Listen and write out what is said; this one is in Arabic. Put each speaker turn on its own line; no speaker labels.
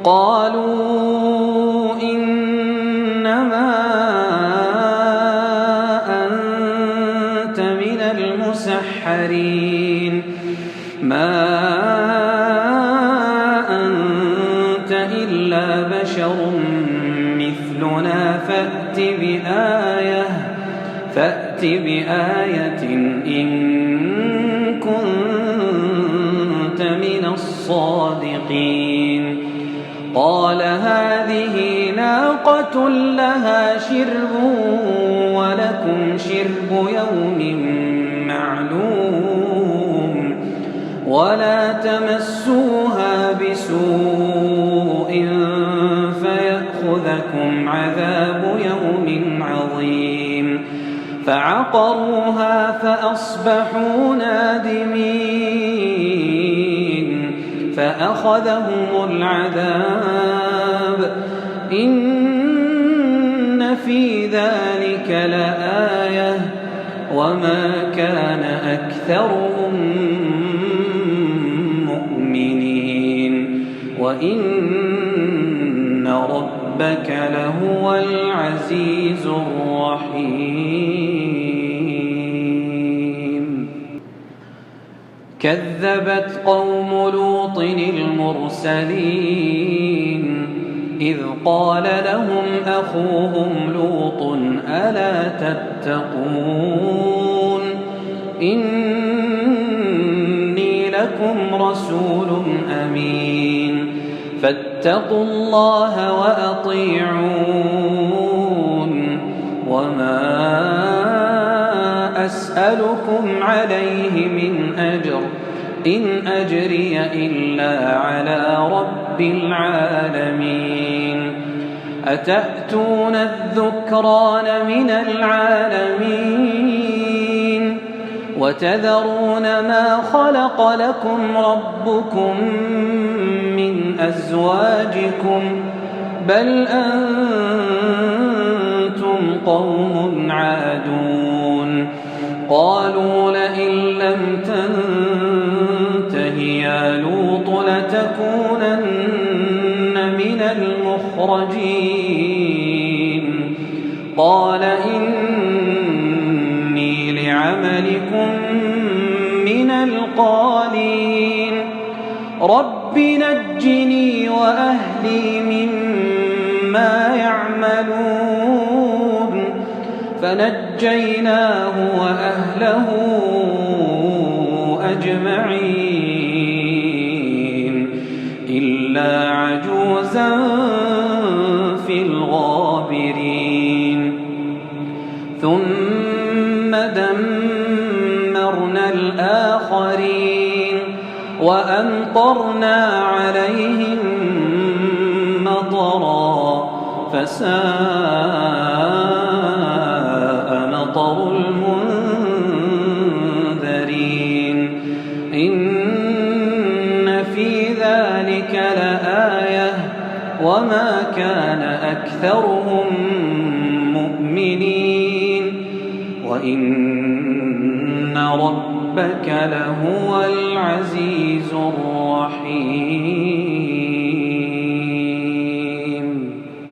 قالوا إنما أنت من المسحرين ما أنت إلا بشر مثلنا فأت بآية إن كنت من الصادقين قال هذه ناقة لها شرب ولكم شرب يوم معلوم ولا تمسوها بسوء فيأخذكم عذاب يوم عظيم فعقروها فأصبحوا نادمين فأخذهم العذاب إن في ذلك لآية وما كان أكثرهم مؤمنين وإن ربك لهو العزيز الرحيم كذبت قوم لوط المرسلين إذ قال لهم أخوهم لوط ألا تتقون إني لكم رسول أمين فاتقوا الله وأطيعون وما أسألكم عليه من أجر إن أجري إلا على رب العالمين أتأتون الذكران من العالمين وتذرون ما خلق لكم ربكم من أزواجكم بل أنتم قوم عادون قالوا لئن لم تنته يا لوط لتكونن من المخرجين قال إني لعملكم من القالين رب نجني وأهلي مما يعملون فنجيناه وأهله أجمعين إلا عجوزا في الغابرين ثم دمرنا الآخرين وأمطرنا عليهم مطرا فساء مطر المنذرين إن في ذلك لآية وما كان أكثرهم مؤمنين وإن ربك لهو العزيز الرحيم